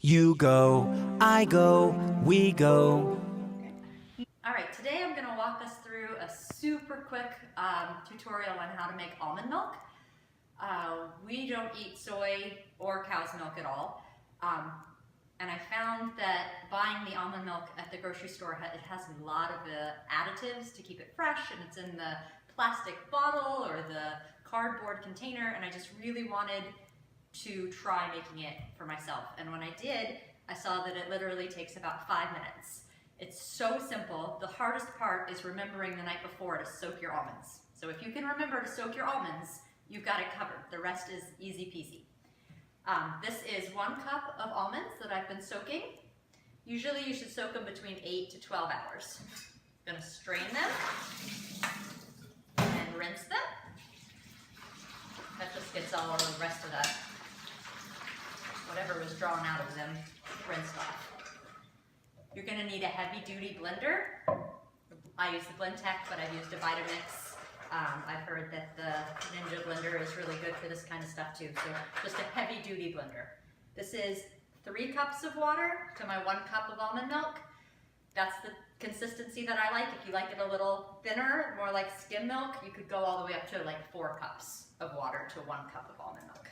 You go, I go, we go. All right, today I'm gonna walk us through a super quick tutorial on how to make almond milk. We don't eat soy or cow's milk at all. And I found that buying the almond milk at the grocery store, it has a lot of additives to keep it fresh, and it's in the plastic bottle or the cardboard container, and I just really wanted to try making it for myself. And when I did, I saw that it literally takes about 5 minutes. It's so simple. The hardest part is remembering the night before to soak your almonds. So if you can remember to soak your almonds, you've got it covered. The rest is easy peasy. This is 1 cup of almonds that I've been soaking. Usually you should soak them between 8 to 12 hours. I'm gonna strain them and rinse them. That just gets all of the rest of that, whatever was drawn out of them, rinsed off. You're gonna need a heavy duty blender. I use the BlendTech, but I've used a Vitamix. I've heard that the Ninja blender is really good for this kind of stuff too. So just a heavy duty blender. This is 3 cups of water to my 1 cup of almond milk. That's the consistency that I like. If you like it a little thinner, more like skim milk, you could go all the way up to like 4 cups of water to 1 cup of almond milk.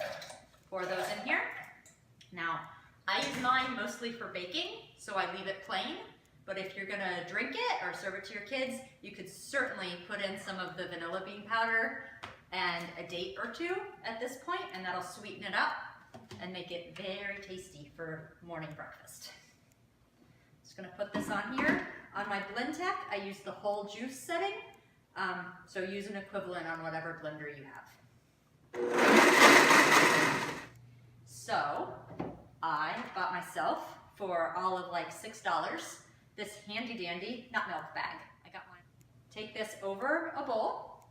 Pour those in here. Now, I use mine mostly for baking, so I leave it plain. But if you're gonna drink it or serve it to your kids, you could certainly put in some of the vanilla bean powder and a date or 2 at this point, and that'll sweeten it up and make it very tasty for morning breakfast. Just gonna put this on here. On my BlendTech, I use the whole juice setting, so use an equivalent on whatever blender you have. So, I bought myself, for all of like $6, this handy dandy nut milk bag. I got mine. Take this over a bowl,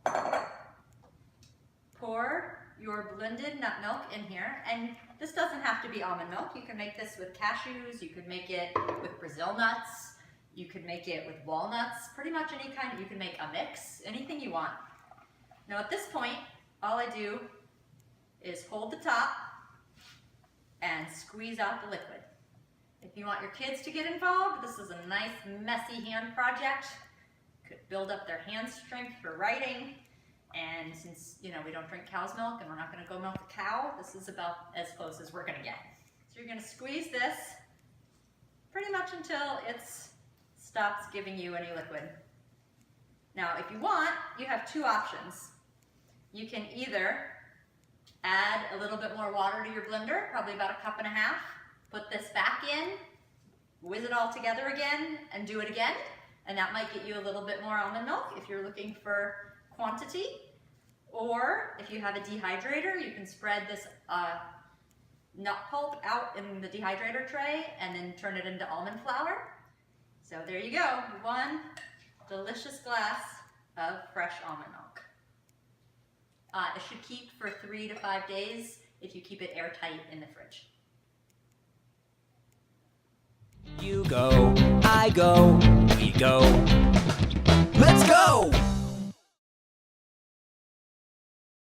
pour your blended nut milk in here, and this doesn't have to be almond milk. You can make this with cashews, you could make it with Brazil nuts, you could make it with walnuts, pretty much any kind. You can make a mix, anything you want. Now at this point, all I do is hold the top and squeeze out the liquid. If you want your kids to get involved, this is a nice messy hand project. Could build up their hand strength for writing. And since we don't drink cow's milk and we're not gonna go milk a cow, this is about as close as we're gonna get. So you're gonna squeeze this pretty much until it stops giving you any liquid. Now, if you want, you have 2 options. You can either add a little bit more water to your blender, probably about 1.5 cups. Put this back in, whiz it all together again, and do it again. And that might get you a little bit more almond milk if you're looking for quantity. Or if you have a dehydrator, you can spread this nut pulp out in the dehydrator tray and then turn it into almond flour. So there you go, 1 delicious glass of fresh almond milk. It should keep for 3 to 5 days if you keep it airtight in the fridge. You go, I go, we go.